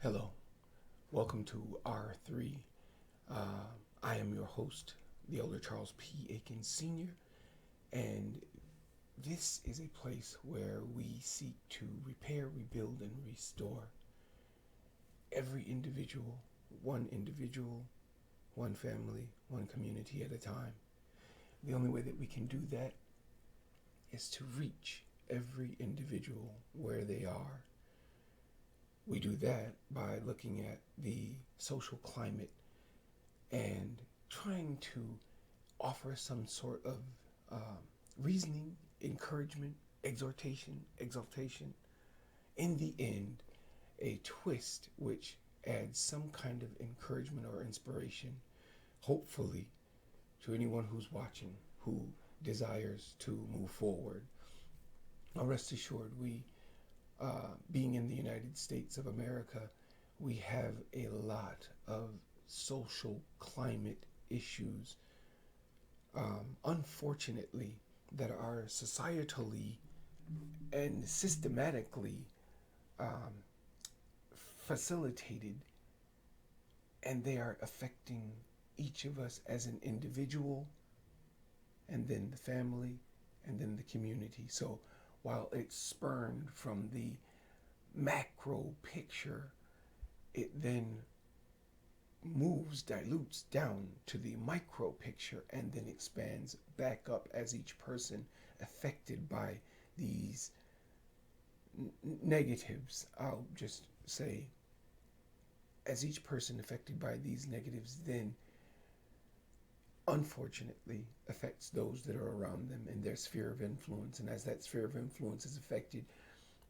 Hello, welcome to R3. Uh, I am your host, the Elder Charles P. Aiken Sr., and this is a place where we seek to repair, rebuild, and restore every individual, one family, one community at a time. The only way that we can do that is to reach every individual where they are. We do that by looking at the social climate and trying to offer some sort of reasoning, encouragement, exhortation, exaltation. In the end, a twist which adds some kind of encouragement or inspiration, hopefully, to anyone who's watching who desires to move forward. Now, rest assured, being in the United States of America, we have a lot of social climate issues, unfortunately, that are societally and systematically um, facilitated, and they are affecting each of us as an individual, and then the family, and then the community. So while it's spurned from the macro picture, it then dilutes down to the micro picture, and then expands back up as each person affected by these negatives. I'll just say, as each person affected by these negatives then unfortunately affects those that are around them in their sphere of influence. And as that sphere of influence is affected,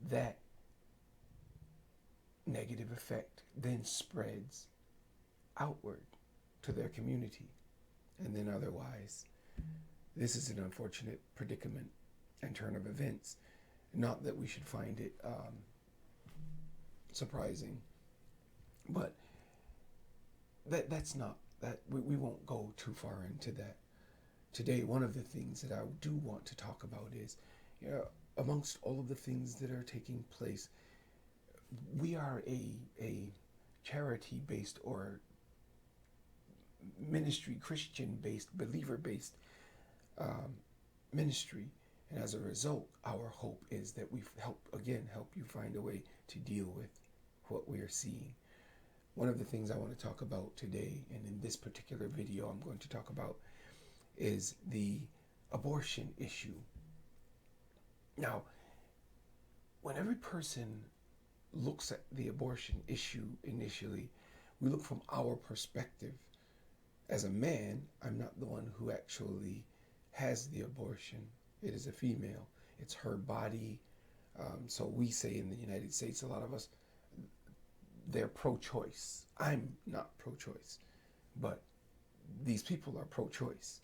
that negative effect then spreads outward to their community. And then otherwise, this is an unfortunate predicament and turn of events. Not that we should find it surprising, but that's not that we won't go too far into that. Today, one of the things that I do want to talk about is, amongst all of the things that are taking place, we are a charity-based or ministry, Christian-based, believer-based ministry. And as a result, our hope is that we help you find a way to deal with what we are seeing. One of the things I want to talk about today, and in this particular video I'm going to talk about, is the abortion issue. Now, when every person looks at the abortion issue initially, we look from our perspective. As a man, I'm not the one who actually has the abortion. It is a female. It's her body. So we say in the United States, a lot of us, they're pro-choice. I'm not pro-choice, but these people are pro-choice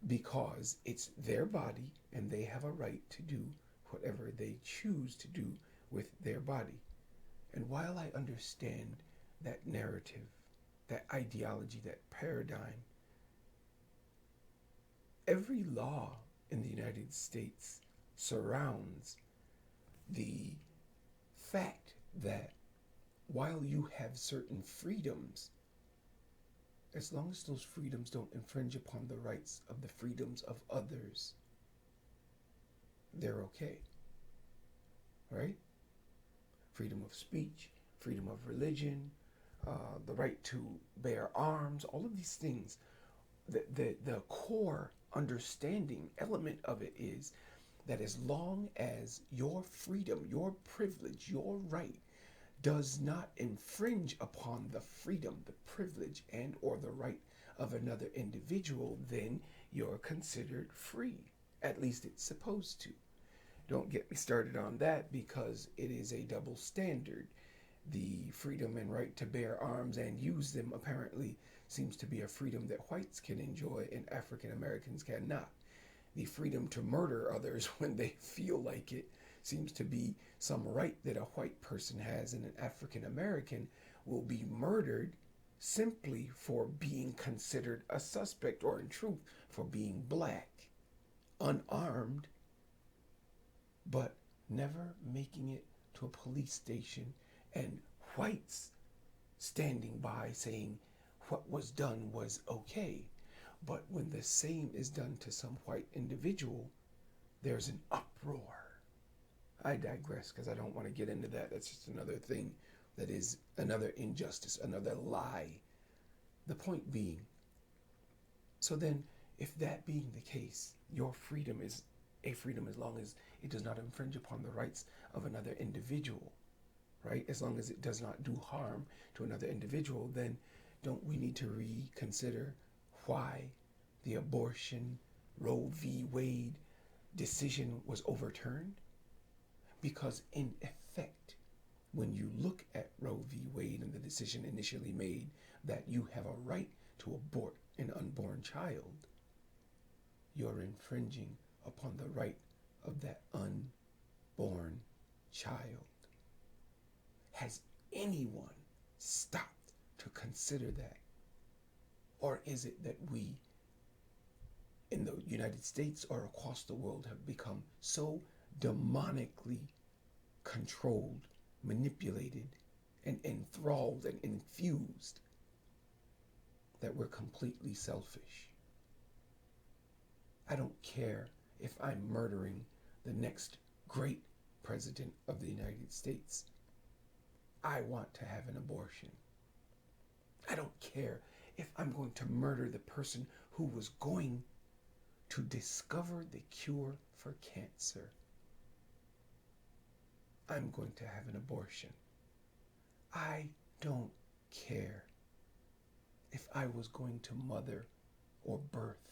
because it's their body and they have a right to do whatever they choose to do with their body. And while I understand that narrative, that ideology, that paradigm, every law in the United States surrounds the fact that while you have certain freedoms, as long as those freedoms don't infringe upon the rights of the freedoms of others, they're okay, right? Freedom of speech, freedom of religion, the right to bear arms, all of these things. The core understanding element of it is that as long as your freedom, your privilege, your right does not infringe upon the freedom, the privilege, and or the right of another individual, then you're considered free. At least it's supposed to. Don't get me started on that, because it is a double standard. The freedom and right to bear arms and use them apparently seems to be a freedom that whites can enjoy and African Americans cannot. The freedom to murder others when they feel like it seems to be some right that a white person has, and an African American will be murdered simply for being considered a suspect, or in truth, for being black, unarmed, but never making it to a police station and whites standing by saying what was done was okay. But when the same is done to some white individual, there's an uproar. I digress because I don't want to get into that. That's just another thing that is another injustice, another lie. The point being, so then, if that being the case, your freedom is a freedom as long as it does not infringe upon the rights of another individual, right? As long as it does not do harm to another individual, then don't we need to reconsider why the abortion Roe v. Wade decision was overturned? Because in effect, when you look at Roe v. Wade and the decision initially made that you have a right to abort an unborn child, you're infringing upon the right of that unborn child. Has anyone stopped to consider that? Or is it that we in the United States or across the world have become so demonically controlled, manipulated, and enthralled and infused that we're completely selfish? I don't care if I'm murdering the next great president of the United States. I want to have an abortion. I don't care if I'm going to murder the person who was going to discover the cure for cancer. I'm going to have an abortion. I don't care if I was going to mother or birth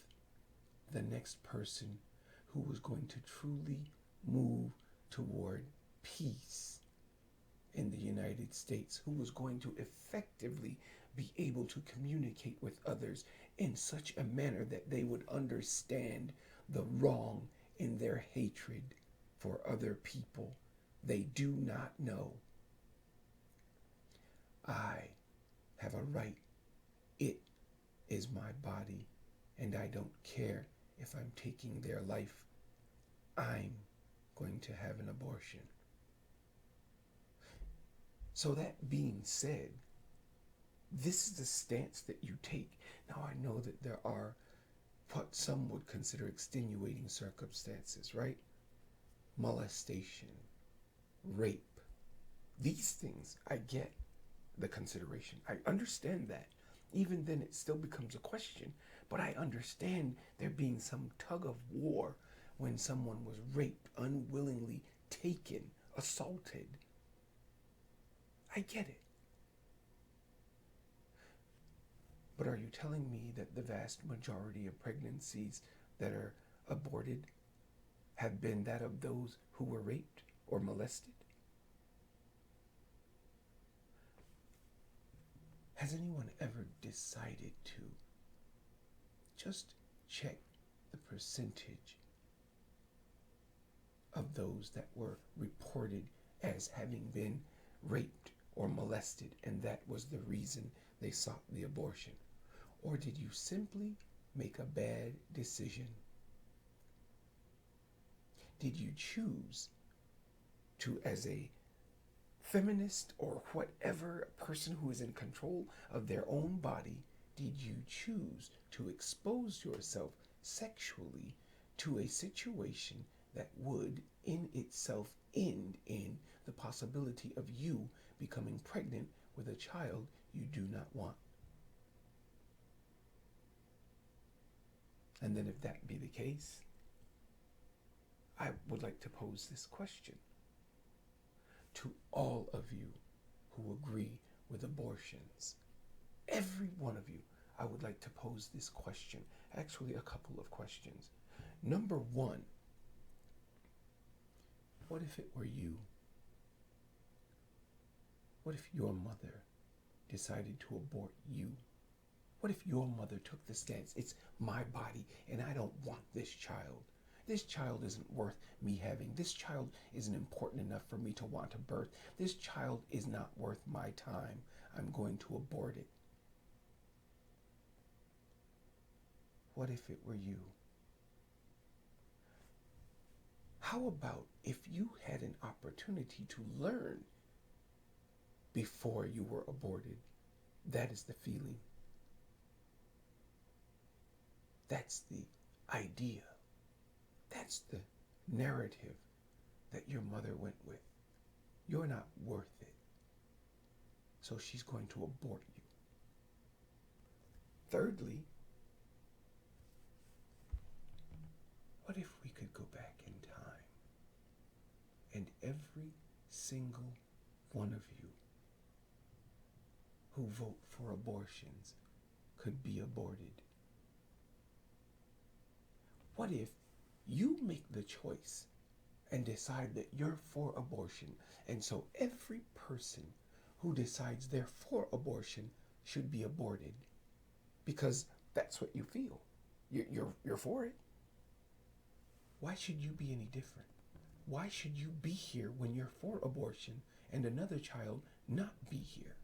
the next person who was going to truly move toward peace in the United States, who was going to effectively be able to communicate with others in such a manner that they would understand the wrong in their hatred for other people they do not know. I have a right. It is my body, and I don't care if I'm taking their life. I'm going to have an abortion. So that being said, this is the stance that you take. Now I know that there are what some would consider extenuating circumstances, right? Molestation, rape. These things, I get the consideration. I understand that. Even then, it still becomes a question. But I understand there being some tug of war when someone was raped, unwillingly taken, assaulted. I get it. But are you telling me that the vast majority of pregnancies that are aborted have been that of those who were raped or molested? Has anyone ever decided to just check the percentage of those that were reported as having been raped or molested, and that was the reason they sought the abortion? Or did you simply make a bad decision? Did you choose to, as a feminist or whatever person who is in control of their own body, did you choose to expose yourself sexually to a situation that would in itself end in the possibility of you becoming pregnant with a child you do not want? And then if that be the case, I would like to pose this question to all of you who agree with abortions. Every one of you, I would like to pose this question. Actually, a couple of questions. Number one, what if it were you? What if your mother decided to abort you? What if your mother took the stance, it's my body and I don't want this child? This child isn't worth me having. This child isn't important enough for me to want to birth. This child is not worth my time. I'm going to abort it. What if it were you? How about if you had an opportunity to learn before you were aborted. That is the feeling. That's the idea. That's the narrative that your mother went with. You're not worth it. So she's going to abort you. Thirdly, what if we could go back in time and every single one of you who vote for abortions could be aborted? What if you make the choice and decide that you're for abortion, and so every person who decides they're for abortion should be aborted because that's what you feel. You're for it. Why should you be any different? Why should you be here when you're for abortion and another child not be here?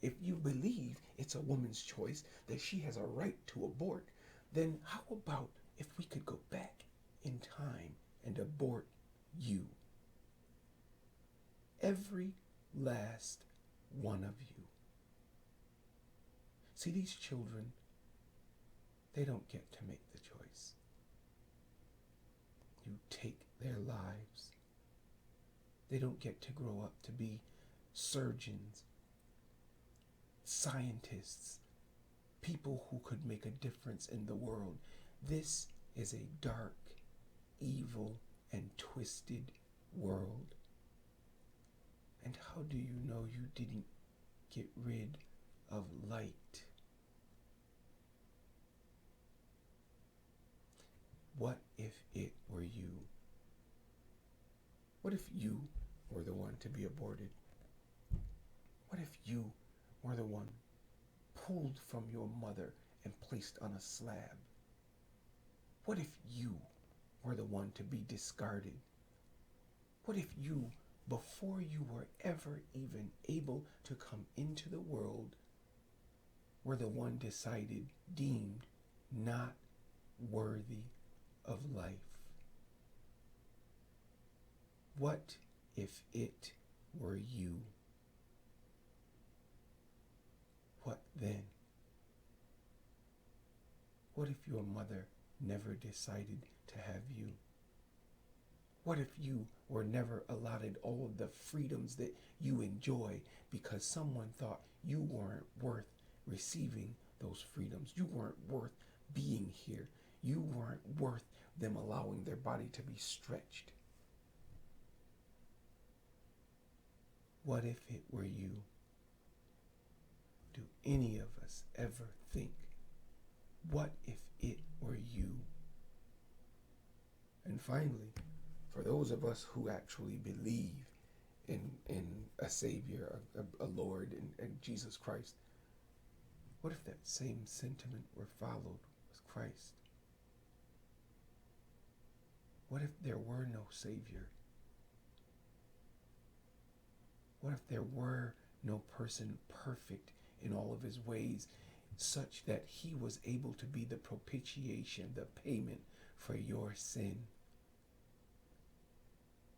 If you believe it's a woman's choice, that she has a right to abort, then how about if we could go back in time and abort you? Every last one of you. See, these children, they don't get to make the choice. You take their lives. They don't get to grow up to be surgeons, scientists, people who could make a difference in the world. This is a dark, evil, and twisted world. And how do you know you didn't get rid of light? What if it were you? What if you were the one to be aborted? What if you were the one pulled from your mother and placed on a slab? What if you were the one to be discarded? What if you, before you were ever even able to come into the world, were the one deemed not worthy of life? What if it were you? What then? What if your mother never decided to have you? What if you were never allotted all of the freedoms that you enjoy because someone thought you weren't worth receiving those freedoms? You weren't worth being here. You weren't worth them allowing their body to be stretched. What if it were you? Do any of us ever think, what if it were you? And finally, for those of us who actually believe in a Savior, a Lord, and Jesus Christ, what if that same sentiment were followed with Christ? What if there were no Savior? What if there were no person perfect in all of his ways, such that he was able to be the propitiation, the payment for your sin?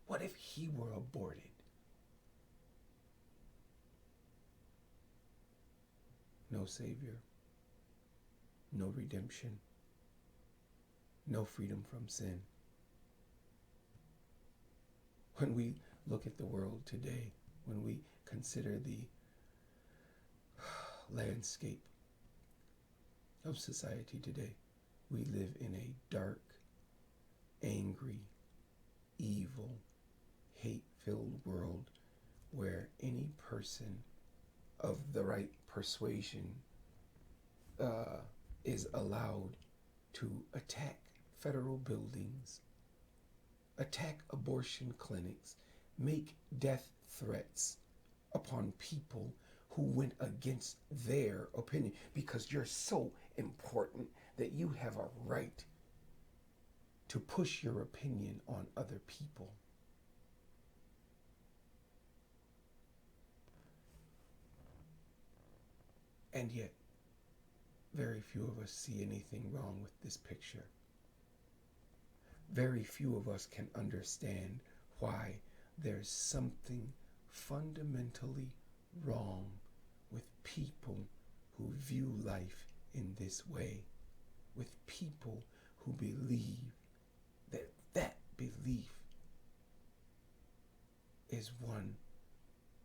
What if he were aborted? No Savior, no redemption, no freedom from sin. When we look at the world today, when we consider the landscape of society today, we live in a dark, angry, evil, hate-filled world where any person of the right persuasion is allowed to attack federal buildings, attack abortion clinics, make death threats upon people who went against their opinion because you're so important that you have a right to push your opinion on other people. And yet, very few of us see anything wrong with this picture. Very few of us can understand why there's something fundamentally wrong with people who view life in this way, with people who believe that that belief is one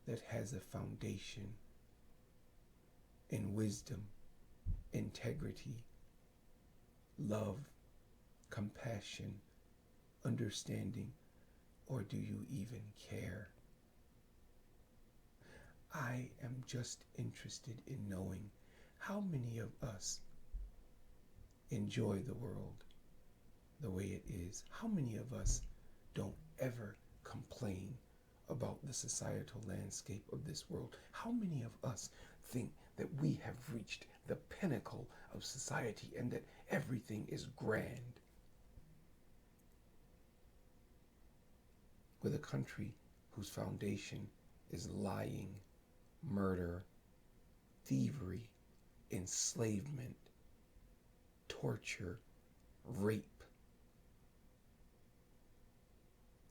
that has a foundation in wisdom, integrity, love, compassion, understanding, or do you even care? I am just interested in knowing how many of us enjoy the world the way it is. How many of us don't ever complain about the societal landscape of this world? How many of us think that we have reached the pinnacle of society and that everything is grand? With a country whose foundation is lying, murder, thievery, enslavement, torture, rape,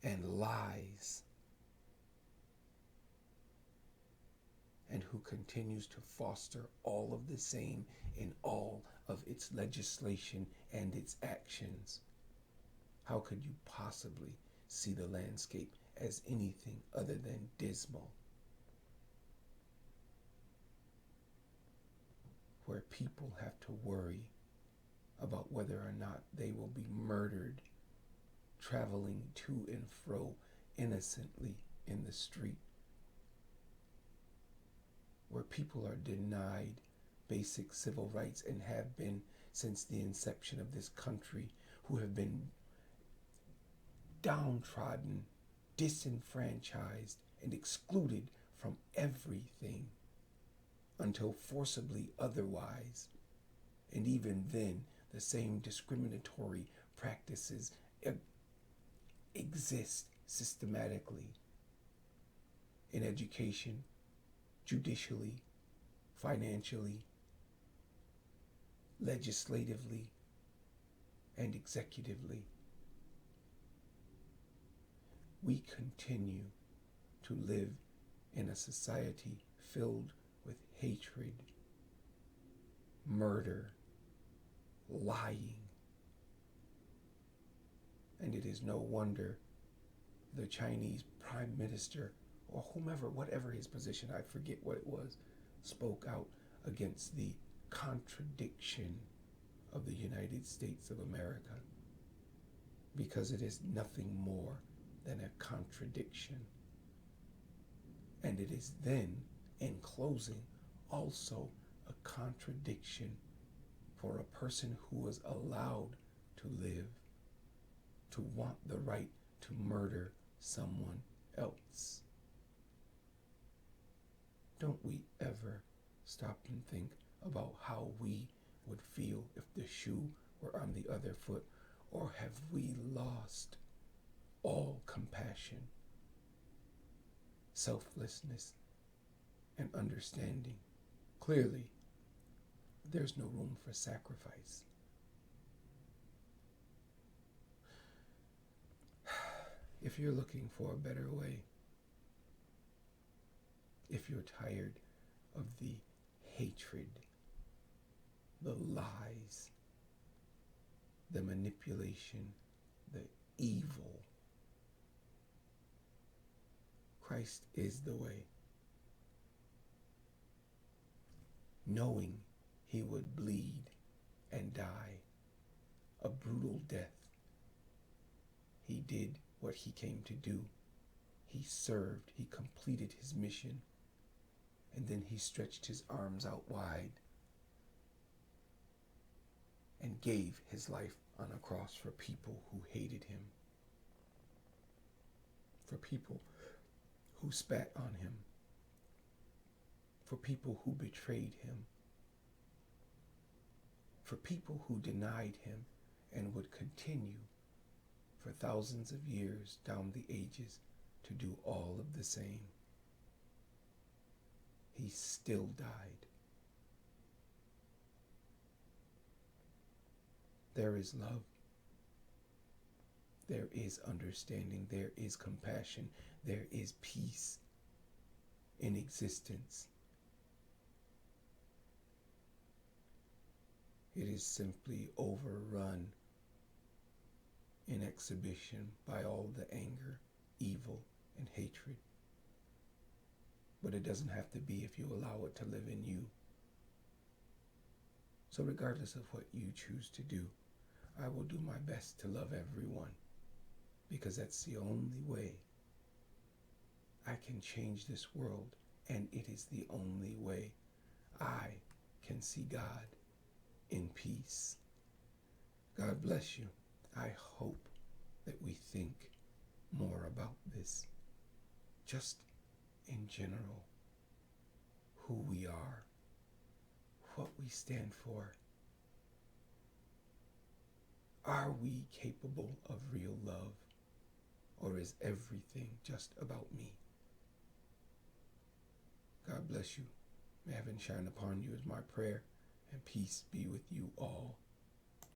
and lies, and who continues to foster all of the same in all of its legislation and its actions. How could you possibly see the landscape as anything other than dismal? Where people have to worry about whether or not they will be murdered traveling to and fro innocently in the street, where people are denied basic civil rights and have been since the inception of this country, who have been downtrodden, disenfranchised, and excluded from everything until forcibly otherwise. And even then, the same discriminatory practices exist systematically in education, judicially, financially, legislatively, and executively. We continue to live in a society filled with hatred, murder, lying. And it is no wonder the Chinese prime minister, or whomever, whatever his position, I forget what it was, spoke out against the contradiction of the United States of America, because it is nothing more than a contradiction. And it is then, in closing, also a contradiction for a person who was allowed to live to want the right to murder someone else. Don't we ever stop and think about how we would feel if the shoe were on the other foot? Or have we lost all compassion, selflessness, and understanding? Clearly, there's no room for sacrifice. If you're looking for a better way, if you're tired of the hatred, the lies, the manipulation, the evil, Christ is the way. Knowing he would bleed and die a brutal death, he did what he came to do. He served, he completed his mission, and then he stretched his arms out wide and gave his life on a cross for people who hated him, for people who spat on him, for people who betrayed him, for people who denied him and would continue for thousands of years down the ages to do all of the same. He still died. There is love. There is understanding. There is compassion. There is peace in existence. It is simply overrun in exhibition by all the anger, evil, and hatred. But it doesn't have to be if you allow it to live in you. So regardless of what you choose to do, I will do my best to love everyone, because that's the only way I can change this world, and it is the only way I can see God in peace. God bless you. I hope that we think more about this, just in general, who we are, what we stand for. Are we capable of real love, or is everything just about me? God bless you. May heaven shine upon you is my prayer, and peace be with you all.